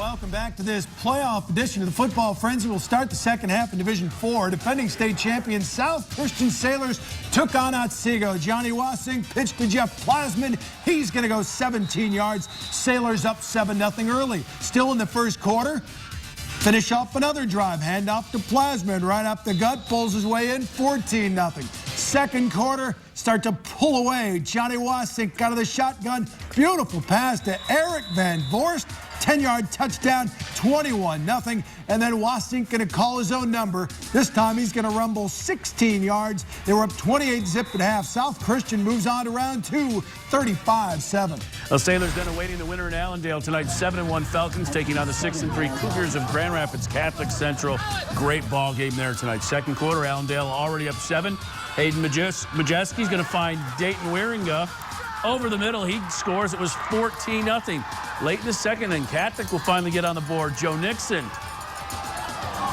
welcome back to this playoff edition of the Football Frenzy. We'll start the second half in Division 4. Defending state champions South Christian Sailors took on Otsego. Johnny Wassink pitched to Jeff Plasman. He's going to go 17 yards. Sailors up 7-0 early. Still in the first quarter. Finish off another drive. Hand off to Plasman. Right up the gut. Pulls his way in. 14-0. Second quarter. Start to pull away. Johnny Wassink out of the shotgun. Beautiful pass to Eric Van Vorst. 10-yard touchdown, 21-0. And then Wassink going to call his own number. This time he's going to rumble 16 yards. They were up 28-zip at half. South Christian moves on to round 2, 35-7. The Sailors then awaiting the winner in Allendale tonight. 7-1 Falcons taking on the 6-3 Cougars of Grand Rapids Catholic Central. Great ball game there tonight. Second quarter, Allendale already up 7. Hayden Majeski's going to find Dayton Wieringa. Over the middle, he scores. It was 14-0. Late in the second, and Catholic will finally get on the board. Joe Nixon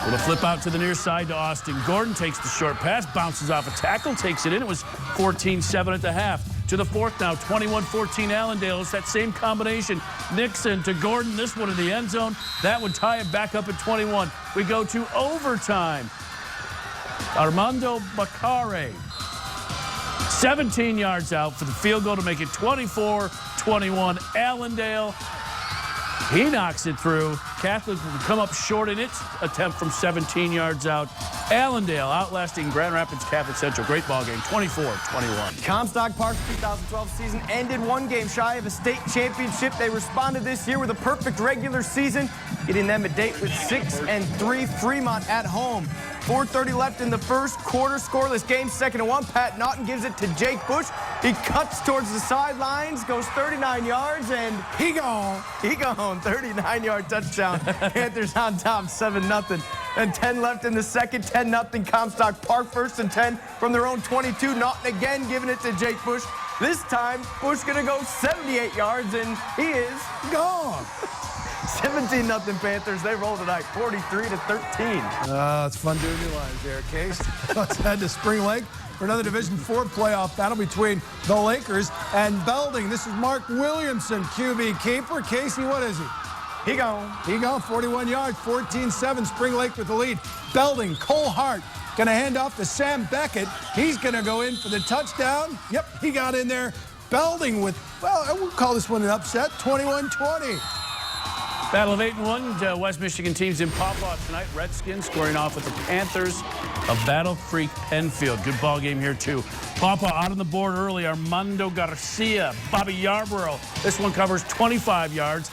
with a flip out to the near side to Austin Gordon. Takes the short pass, bounces off a tackle, takes it in. It was 14-7 at the half. To the fourth now, 21-14 Allendale. It's that same combination. Nixon to Gordon. This one in the end zone. That would tie it back up at 21. We go to overtime. Armando Bacare. 17 yards out for the field goal to make it 24-21 Allendale. He knocks it through. Catholic will come up short in its attempt from 17 yards out. Allendale outlasting Grand Rapids Catholic Central. Great ball game, 24-21. Comstock Park's 2012 season ended one game shy of a state championship. They responded this year with a perfect regular season, getting them a date with 6-3 Fremont at home. 4:30 left in the first quarter. Scoreless game, 2nd and 1. Pat Naughton gives it to Jake Bush. He cuts towards the sidelines, goes 39 yards, and he gone. 39-yard touchdown. Panthers on top, 7-0. And 10 left in the second, 10-0 Comstock Park. 1st and 10 from their own 22. Naughton again giving it to Jake Bush. This time, Bush gonna go 78 yards, and he is gone. 17-0 Panthers. They roll tonight, 43-13. It's fun doing your lines there, Case. Let's head to Spring Lake for another Division 4 playoff battle between the Lakers and Belding. This is Mark Williamson, QB keeper. Casey, what is he? He gone, 41 yards, 14-7. Spring Lake with the lead. Belding, Cole Hart, going to hand off to Sam Beckett. He's going to go in for the touchdown. Yep, he got in there. Belding with, well, I would call this one an upset, 21-20. Battle of 8-1. West Michigan teams in Pawpaw tonight. Redskins scoring off with the Panthers of Battle Creek Penfield. Good ball game here, too. Pawpaw out on the board early. Armando Garcia, Bobby Yarborough. This one covers 25 yards.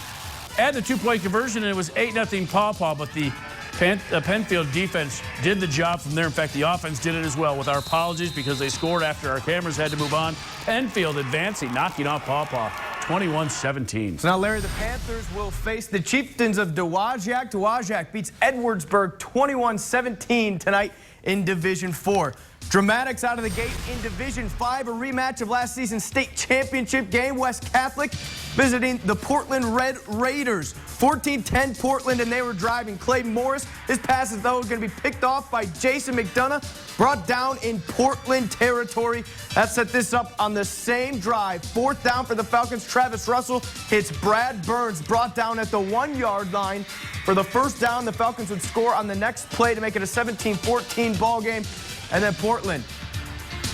Add the two-point conversion, and it was 8-0 Pawpaw, but the Penfield defense did the job from there. In fact, the offense did it as well, with our apologies because they scored after our cameras had to move on. Penfield advancing, knocking off Pawpaw. 21-17. So now, Larry, the Panthers will face the Chieftains of Dowagiac. Dowagiac beats Edwardsburg 21-17 tonight in Division 4. Dramatics out of the gate in Division 5, a rematch of last season's state championship game. West Catholic visiting the Portland Red Raiders. 14-10 Portland, and they were driving. Clayton Morris, his pass is, though, going to be picked off by Jason McDonough, brought down in Portland territory. That set this up on the same drive. 4th down for the Falcons. Travis Russell hits Brad Burns, brought down at the 1-yard line. For the 1st down, the Falcons would score on the next play to make it a 17-14 ball game. And then Portland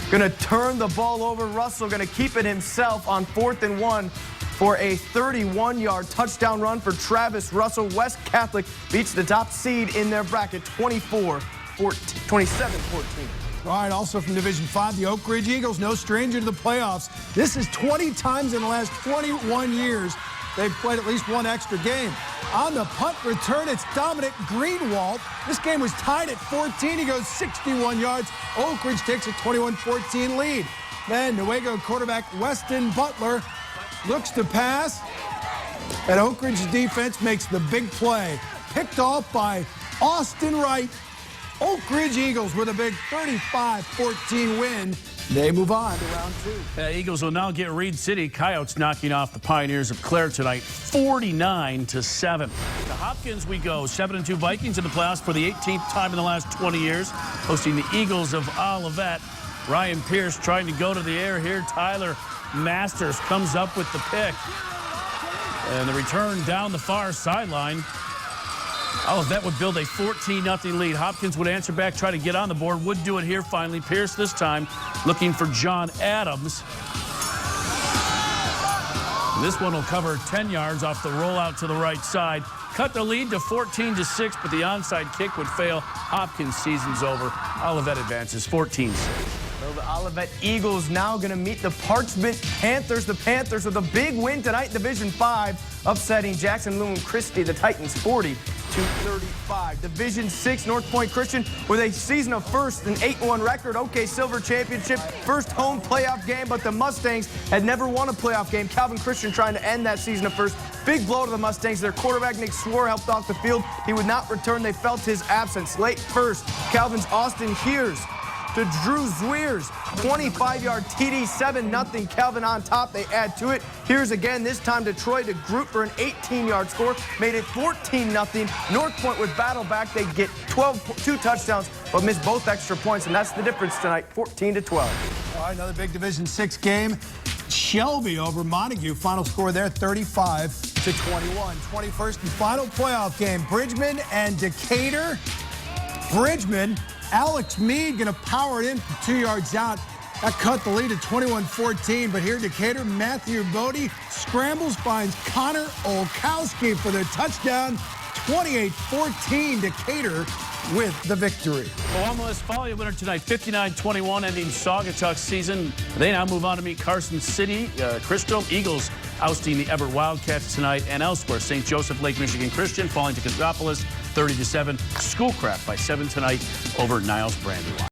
going to turn the ball over. Russell going to keep it himself on 4th and 1 for a 31-yard touchdown run for Travis Russell. West Catholic beats the top seed in their bracket, 27-14. All right, also from Division 5, the Oak Ridge Eagles, no stranger to the playoffs. This is 20 times in the last 21 years they've played at least one extra game. On the punt return, it's Dominic Greenwald. This game was tied at 14. He goes 61 yards. Oak Ridge takes a 21-14 lead. Then Newaygo quarterback Weston Butler looks to pass, and Oak Ridge's defense makes the big play. Picked off by Austin Wright. Oak Ridge Eagles with a big 35-14 win. They move on to round 2. Eagles will now get Reed City. Coyotes knocking off the Pioneers of Clare tonight, 49-7. To Hopkins we go. 7-2 Vikings in the playoffs for the 18th time in the last 20 years, hosting the Eagles of Olivet. Ryan Pierce trying to go to the air here. Tyler Masters comes up with the pick. And the return down the far sideline. Olivet would build a 14-0 lead. Hopkins would answer back, try to get on the board. Would do it here finally. Pierce this time looking for John Adams. This one will cover 10 yards off the rollout to the right side. Cut the lead to 14-6, but the onside kick would fail. Hopkins' season's over. Olivet advances 14-6. So the Olivet Eagles now going to meet the Parchment Panthers. The Panthers with a big win tonight in Division 5, upsetting Jackson Lewin Christie, the Titans, 40-35. Division 6, North Point Christian with a season of first and 8-1 record. OK Silver Championship, first home playoff game, but the Mustangs had never won a playoff game. Calvin Christian trying to end that season of first. Big blow to the Mustangs. Their quarterback, Nick Swore, helped off the field. He would not return. They felt his absence. Late first, Calvin's Austin Hears to Drew Zweers, 25-yard TD, 7-0. Calvin on top. They add to it. Here's again, this time to Troy to Group for an 18-yard score. Made it 14-0. North Point would battle back. They get 2 touchdowns, but miss both extra points, and that's the difference tonight, 14-12. All right, another big Division 6 game. Shelby over Montague. Final score there, 35-21. 21st and final playoff game. Bridgman and Decatur. Bridgman, Alex Mead going to power it in from 2 yards out. That cut the lead to 21-14. But here, Decatur, Matthew Bodie scrambles, finds Connor Olkowski for the touchdown. 28-14, Decatur with the victory. Omaha Westphalia winner tonight, 59-21, ending Saugatuck's season. They now move on to meet Carson City. Crystal Eagles ousting the Everett Wildcats tonight, and elsewhere, St. Joseph Lake Michigan Christian falling to Cassopolis 30-7. Schoolcraft by 7 tonight over Niles Brandywine.